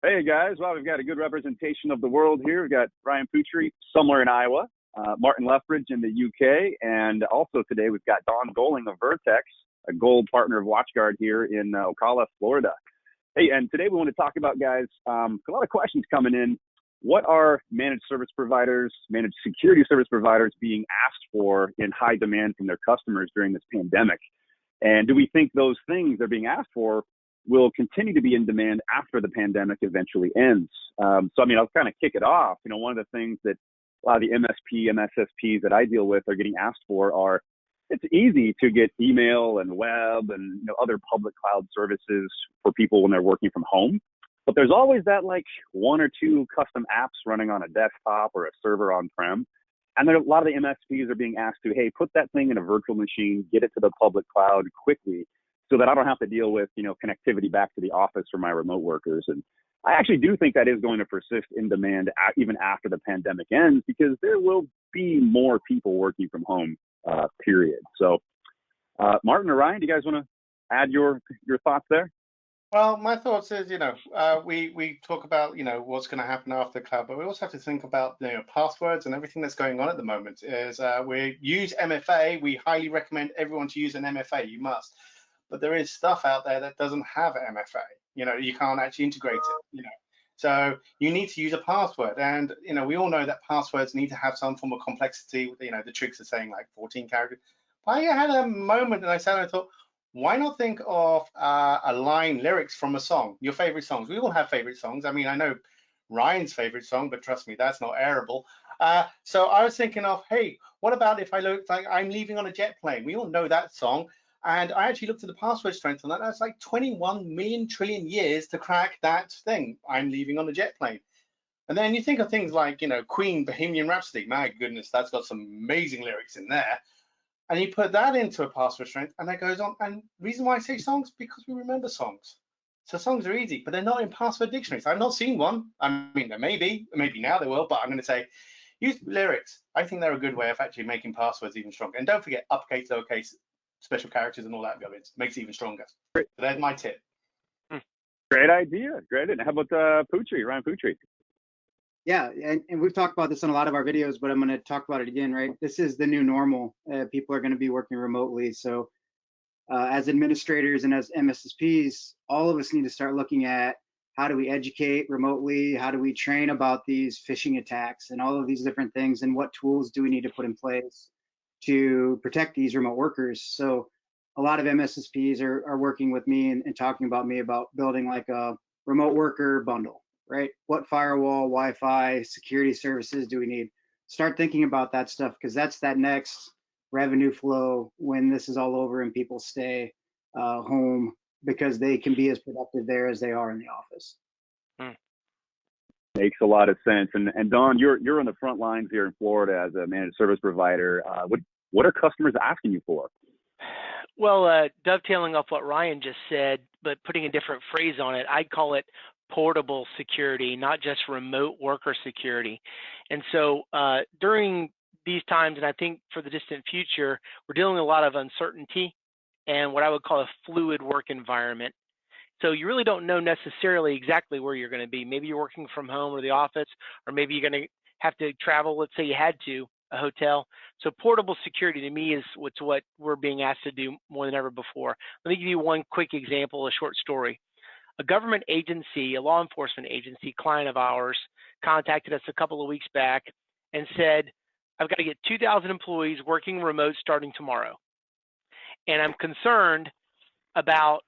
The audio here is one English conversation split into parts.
Hey guys, well, we've got a good representation of the world here. We've got Ryan Poutre somewhere in Iowa, Martin Lethbridge in the UK, and also today we've got Don Gulling of Verteks, a gold partner of WatchGuard here in Ocala, Florida. Hey, and today we want to talk about, guys, a lot of questions coming in. What are managed service providers, managed security service providers being asked for in high demand from their customers during this pandemic? And do we think those things they're being asked for will continue to be in demand after the pandemic eventually ends? So, I mean, I'll kind of kick it off. You know, one of the things that a lot of the MSSPs that I deal with are getting asked for are, it's easy to get email and web and other public cloud services for people when they're working from home. But there's always that like one or two custom apps running on a desktop or a server on-prem. And there, a lot of the MSPs are being asked to, hey, put that thing in a virtual machine, get it to the public cloud quickly, so that I don't have to deal with, connectivity back to the office for my remote workers. And I actually do think that is going to persist in demand even after the pandemic ends, because there will be more people working from home, period. So, Martin or Ryan, do you guys want to add your thoughts there? Well, my thoughts is, we talk about, what's going to happen after the cloud, but we also have to think about, passwords and everything that's going on at the moment. Is we use MFA. We highly recommend everyone to use an MFA. You must. But there is stuff out there that doesn't have MFA. You can't actually integrate it. So you need to use a password, and we all know that passwords need to have some form of complexity. The tricks are saying like 14 characters. But I had a moment, and I sat and I thought, why not think of a line, lyrics from a song, your favorite songs? We all have favorite songs. I mean, I know Ryan's favorite song, but trust me, that's not airable. So I was thinking of, hey, what about if I look like I'm leaving on a jet plane? We all know that song. And I actually looked at the password strength on that. That's like 21 million trillion years to crack that thing. I'm leaving on a jet plane. And then you think of things like, Queen, Bohemian Rhapsody. My goodness, that's got some amazing lyrics in there. And you put that into a password strength, and that goes on. And the reason why I say songs, because we remember songs. So songs are easy, but they're not in password dictionaries. I've not seen one. I mean, there may be, maybe now they will, but I'm going to say use lyrics. I think they're a good way of actually making passwords even stronger. And don't forget uppercase, lowercase, special characters and all that go in. Makes it even stronger. So that's my tip. Great idea. Great. And how about Poutre, Ryan Poutre? Yeah, and we've talked about this in a lot of our videos, but I'm going to talk about it again, right? This is the new normal. People are going to be working remotely. So as administrators and as MSSPs, all of us need to start looking at how do we educate remotely? How do we train about these phishing attacks and all of these different things? And what tools do we need to put in place to protect these remote workers? So a lot of MSSPs are working with me and talking about me about building like a remote worker bundle, right? What firewall, Wi-Fi, security services do we need? Start thinking about that stuff, because that's that next revenue flow when this is all over and people stay home, because they can be as productive there as they are in the office. Makes a lot of sense. And Don, you're on the front lines here in Florida as a managed service provider. What are customers asking you for? Well, dovetailing off what Ryan just said, but putting a different phrase on it, I'd call it portable security, not just remote worker security. And so during these times, and I think for the distant future, we're dealing with a lot of uncertainty and what I would call a fluid work environment. So you really don't know necessarily exactly where you're going to be. Maybe you're working from home or the office, or maybe you're going to have to travel. Let's say you had to a hotel. So portable security to me is what we're being asked to do more than ever before. Let me give you one quick example, a short story. A government agency, a law enforcement agency, client of ours, contacted us a couple of weeks back and said, I've got to get 2,000 employees working remote starting tomorrow. And I'm concerned about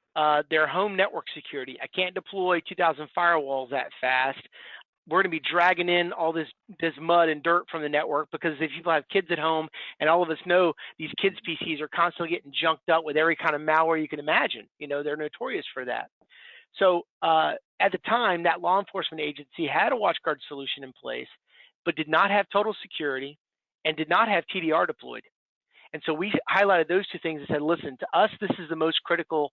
their home network security. I can't deploy 2,000 firewalls that fast. We're going to be dragging in all this mud and dirt from the network, because if people have kids at home, and all of us know these kids' PCs are constantly getting junked up with every kind of malware you can imagine. They're notorious for that. So at the time, that law enforcement agency had a WatchGuard solution in place, but did not have total security and did not have TDR deployed. And so we highlighted those two things and said, listen, to us, this is the most critical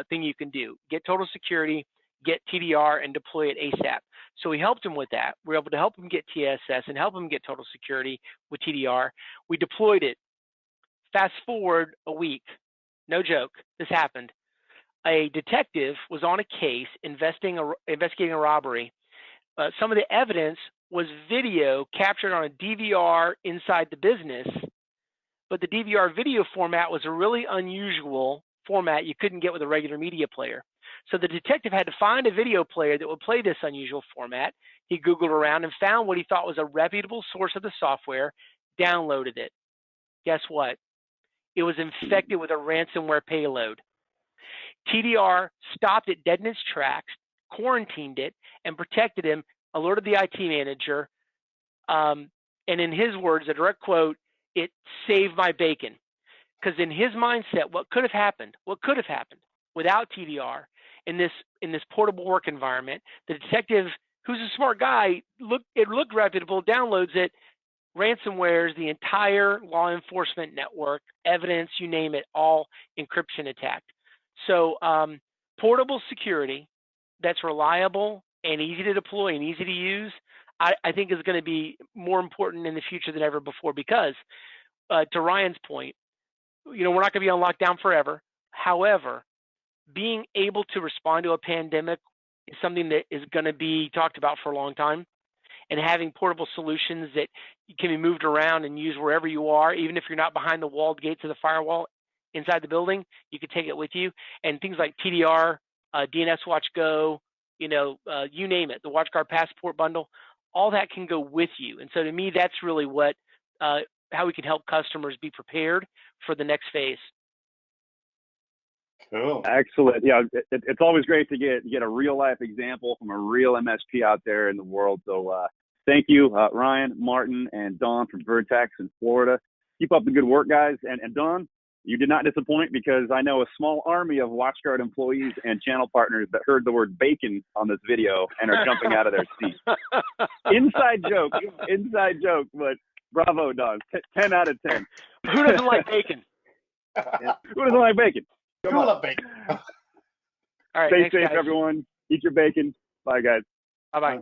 thing you can do. Get total security, get TDR, and deploy it ASAP. So we helped them with that. We were able to help them get TSS and help them get total security with TDR. We deployed it. Fast forward a week. No joke. This happened. a detective was on a case investigating a robbery. Some of the evidence was video captured on a DVR inside the business, but the DVR video format was a really unusual format you couldn't get with a regular media player. So the detective had to find a video player that would play this unusual format. He Googled around and found what he thought was a reputable source of the software, downloaded it. Guess what? It was infected with a ransomware payload. TDR stopped it dead in its tracks, quarantined it, and protected him, alerted the IT manager, and in his words, a direct quote, "It saved my bacon." Because in his mindset, what could have happened without TDR in this portable work environment, the detective, who's a smart guy, it looked reputable, downloads it, ransomwares the entire law enforcement network, evidence, you name it, all encryption attacked. So portable security that's reliable and easy to deploy and easy to use, I think is going to be more important in the future than ever before, because to Ryan's point, we're not going to be on lockdown forever. However, being able to respond to a pandemic is something that is going to be talked about for a long time. And having portable solutions that can be moved around and used wherever you are, even if you're not behind the walled gates of the firewall inside the building, you can take it with you. And things like TDR, DNS Watch Go, you name it, the WatchGuard Passport bundle, all that can go with you. And so to me, that's really what how we can help customers be prepared for the next phase. Cool. Excellent. Yeah, it's always great to get a real life example from a real MSP out there in the world. So thank you, Ryan, Martin, and Don from Verteks in Florida. Keep up the good work, guys. And Don, you did not disappoint, because I know a small army of WatchGuard employees and channel partners that heard the word bacon on this video and are jumping out of their seats. Inside joke, but bravo, Don. 10 out of 10. Who doesn't like bacon? Who doesn't like bacon? Come on. Love bacon. All right. Stay thanks, safe, guys. everyone. Eat your bacon. Bye, guys. Bye-bye.